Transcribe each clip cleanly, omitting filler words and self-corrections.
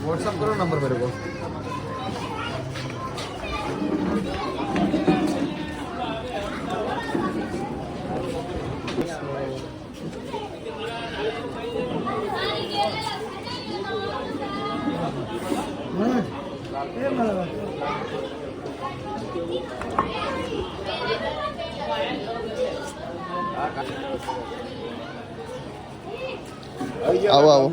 WhatsApp करो number मेरे को। આવો આવો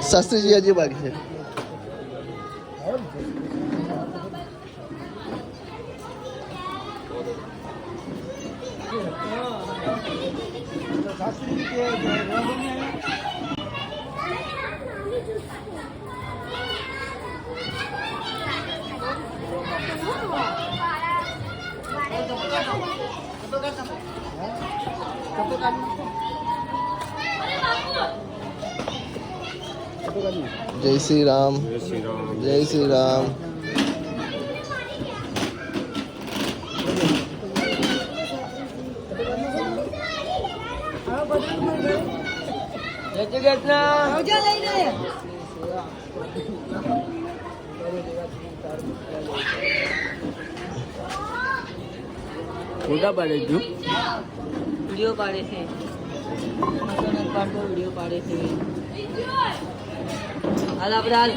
શાસ્ત્રીજી હજી બાકી છે. જય શ્રી રામ, જય શ્રી રામ. ફોટા પાડે છું, વિડીયો પાડે છે, વિડીયો પાડે છે. હાલ આપણે હાલ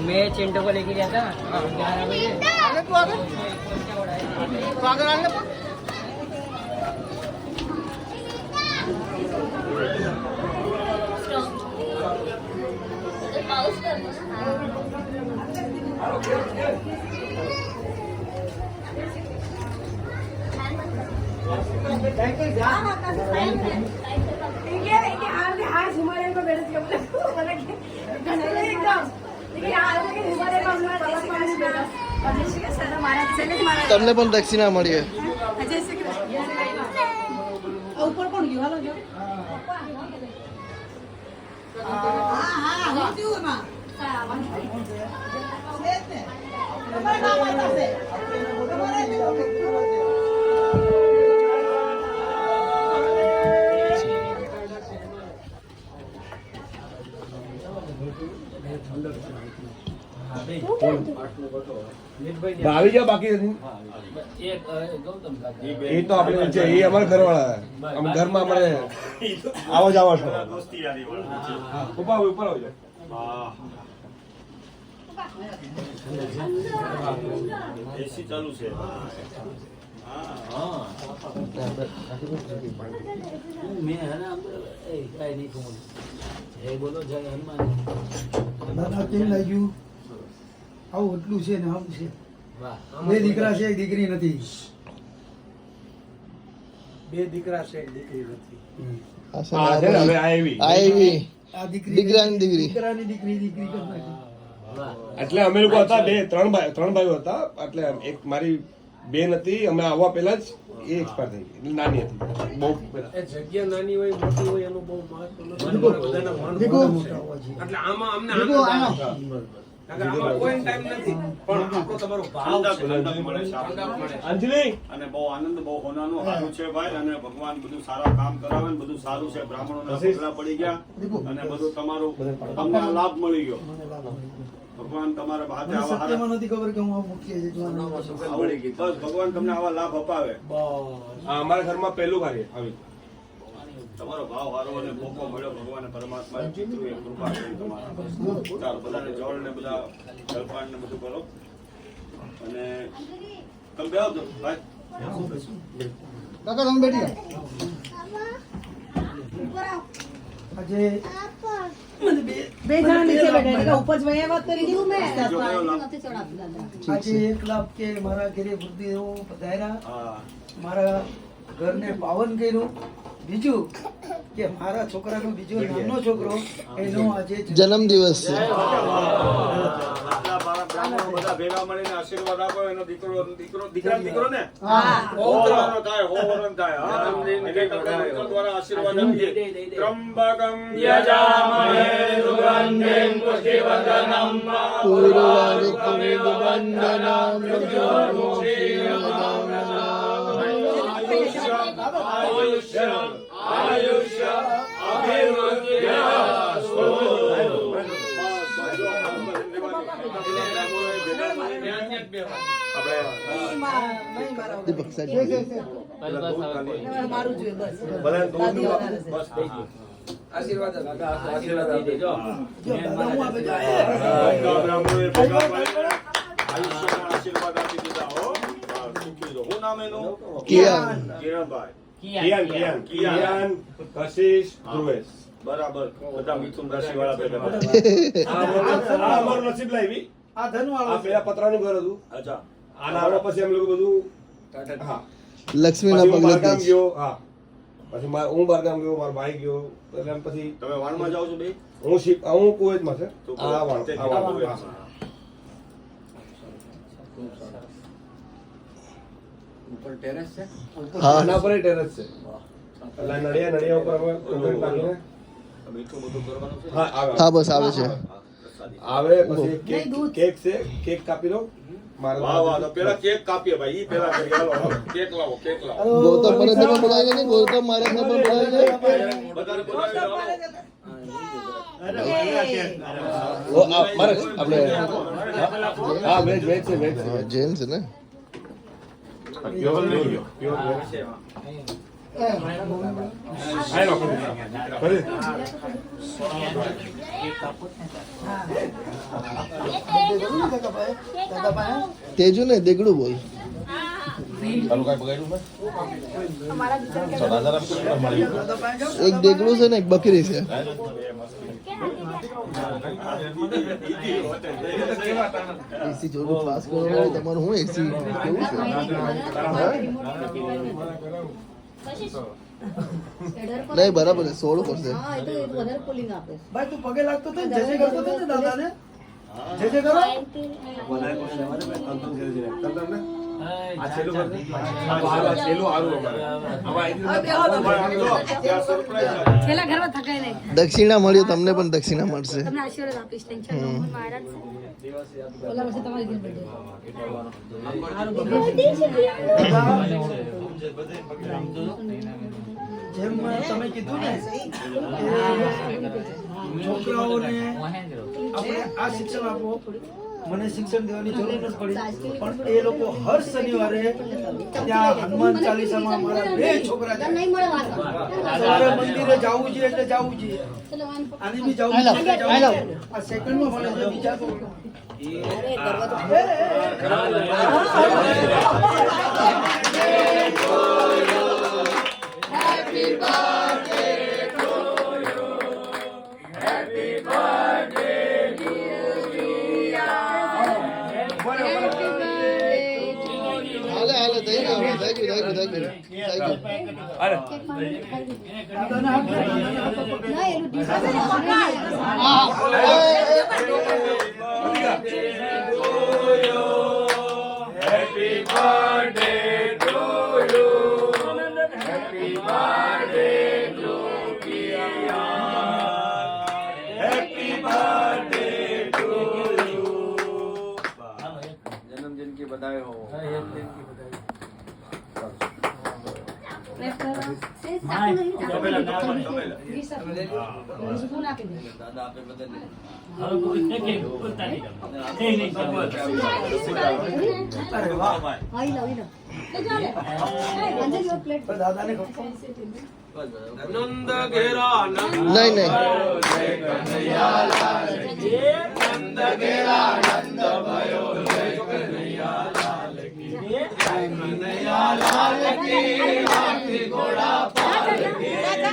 मैं चिंटू को लेके गया था 11 बजे. તમને પણ દક્ષિણા મળી. ઉપર કોણ ગયું? હાલો જો. આવી જાઓ બાકી એ તો આપણે છે એ અમારા ઘરવાળા અમે ઘરમાં અમારે આવો જ આવો છો ઉપર ઉપર આવજો એસી ચાલુ છે દાદા કેમ લાગ્યું? આવું એટલું છે ને આમ છે. બે દીકરા છે, એક દીકરી નથી. બે દીકરા છે, એક દીકરી નથી. આ દીકરી દીકરાની દીકરી દીકરી કરી નાખી. એટલે અમે લોકો હતા ત્રણ ભાઈઓ હતા. એટલે એક મારી બેન હતી, અમે આવવા પહેલા જ એ એક્સપાયર થઈ ગઈ. નાની હતી બહુ. જગ્યા નાની હોય મોટી હોય એનું બહુ મહત્વ નથી. એટલે આમાં અમને કોઈ ટાઈમ નથી પણ આપણો તમારો ભાવ અંજલિ અને બહુ આનંદ બહુ હોનાનું સારું છે ભાઈ. અને ભગવાન બધું સારા કામ કરાવે ને બધું સારું છે. બ્રાહ્મણોના પગલા પડી ગયા અને બધું તમારું તમને લાભ મળી ગયો. ભગવાન તમારા હાથે આવા સત્યમાં નથી ખબર કે હું આ મુખ્ય યજમાન આવડી ગઈ. બસ ભગવાન તમને આવા લાભ અપાવે. અમારા ઘરમાં પહેલું કાર્ય આવી તમારો ભાવ સારો અને મોકો મળ્યો. ભગવાન પરમાત્મા કૃપા કરી તમારા બધાને જળ ને બધા જલપાન ને બધું કરો. અને તમે બે આવજો ભાઈ. કાકા તમે બેઠી આજે બે જણા નીચે બેઠા એટલે ઉપર જવાય વાત કરી દીધું મેં. આજે 1 લાખ કે મારા ઘરે વૃદ્ધિઓ પધાર્યા, મારા ઘરને પાવન કર્યું. બીજું કે મારા છોકરાનો બીજો નાનો છોકરો એનો આજે જન્મદિવસ છે. આટલા બ્રાહ્મણો બધા ભેગા મળીને આશીર્વાદ આપો. એનો દીકરો ને હા. હો વરનો થાય, હો વરનો થાય. હા. એટલે તમને મંત્ર દ્વારા આશીર્વાદ આપીએ. ત્રંબકં યજામહે સુગંધિં પુષ્ટિવર્ધનમ પૂર્વારુકમિદુબંધનાં આયુષ્ય અભિવૃદ્ધ્યસ્તુ. દીપક સાહેબ. મારું જોઈએ બસ. બસ થઈ ગયું. જો દાદા હું આપે જો. બધા બ્રાહ્મણોએ ભેગા મળીને આયુષ્યના આશીર્વાદ આપી દીધા. હો સુખી રહો. શું નામ એનું? કિયાન. કિરણભાઈ. કિયાન, કશિશ, ધ્રુવેશ. બરાબર. બધા મિથુન રાશિ વાળા ભેગા મળ્યા. આ અમારું નસીબ લાવી. આ ધન આ વાળો પેલા પતરાનું ઘર હતું. અચ્છા. આના આગળ પછી એમ લોકો બધું હા. લક્ષ્મીના પછી હું પગલે બહારગામ તેજ. ગયો. હા. પછી હું બહારગામ ગયો, મારો ભાઈ ગયો. એટલે એમ પછી તમે વાણમાં જાઓ છો બે? હું કુવૈતમાં છે. આ વાણ. હા. હા. આના પર ટેરેસ છે. એટલે નડિયા ઉપર અમે કોન્ક્રીટ નાખીને મીઠું બધું કરવાનું છે. હા આવે. હા બસ આવે છે. આવે પછી કેક છે. કેક કાપી લો. વાહ વાહ. તો પેલા કેક કાપીએ ભાઈ. ઈ પેલા કરી. હાલો કેક લાવો. ગૌતમ મને તમે બોલાવી નહીં. ગૌતમ મારા ને પણ બોલાવી નહીં. બધાને બોલાવી લો. ઓ આ મારે આપણે હા વેજ છે જૈન છે ને. પ્યોર નહીં ગયો. પ્યોર છે. આય લો. કરી. તેજુ ને દેગડું બોલ. એક દેગડું છે ને એક બકરી છે. એસી જોડું પાસ કરવાનું તમારું હું એસી કેવું છે? નહીં બરાબર છે 16 કરશે. ભાઈ તું પગે લાગતો હતો ને જય જય કરતો હતો ને દાદાને જય જય કરો આ છેલ્લું ઘર છે. આ છેલ્લું હારું અમારે. છેલ્લા ઘરમાં થકાય નહીં. દક્ષિણા મળ્યું તમને પણ દક્ષિણા મળશે. તમને આશીર્વાદ આપીશ. ટેન્શન ન લો. મહારાજ ઓલા વર્ષે તમારી ઘર birthday. જેમ તમે કીધું ને છોકરાઓને આપણે આ શિક્ષણ આપો મને શિક્ષણ દેવાની જરૂર નથી પડી પણ એ લોકો હર શનિવારે ત્યાં હનુમાન ચાલીસામાં મારા 2 છોકરા છે સવારે મંદિરે જવું છે એટલે જવું છે આને બી જવું છે એટલે જવું છે આ સેકન્ડમાં ભણે છે બીજા તો હાલે થઈ ગયું થઈ ગયું દાદાને હાથ Happy birthday to you. Happy birthday to Kiyan. Happy birthday to you. जन्मदिन की बधाई हो. दादा आपे बदल ले. અરે વાહ દાદાને નંદ ઘેરા નંદ નહીં નહીં નંદ ઘેરા નંદ भयो જય કનૈયા લાલ કી જય કનૈયા લાલ કી હાથી ઘોડા પાલ કી જય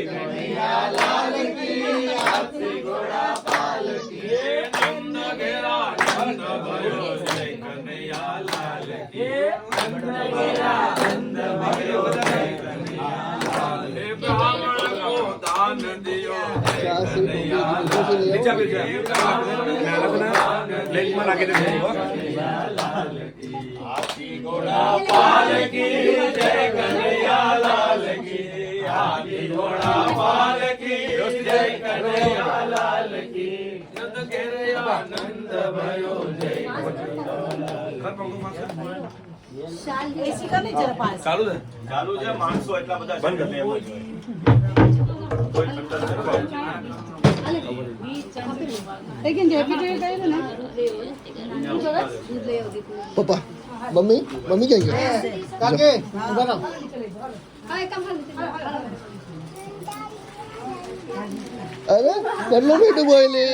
કનૈયા લાલ કી હાથી ઘોડા પાલ કી નંદ ઘેરા નંદ भयो જય કનૈયા લાલ કી નંદ ઘેરા નંદ भयो જય કનૈયા લાલ કી હાથમાં નાખી દેજો હાથી ઘોડા પાલકી જય કનૈયાલાલ કી હાથી ઘોડા પાલકી જય કનૈયાલાલ કી નંદ ઘેરે આનંદ ભયો જય એસી કર ને જરા પાસ. ચાલુ છે માણસો એટલા બધા બંધ કરે એમ જ હોય. કોઈ કંટ્રોલ લેકિન જેપી તો કહેલું ને પપ્પા મમ્મી મમ્મી ક્યાં ગયા કાકે ઉભા રહો અરે કેટલો બેટું બોલે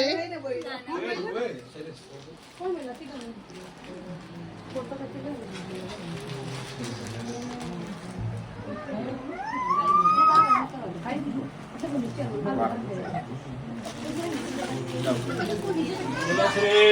શ્રી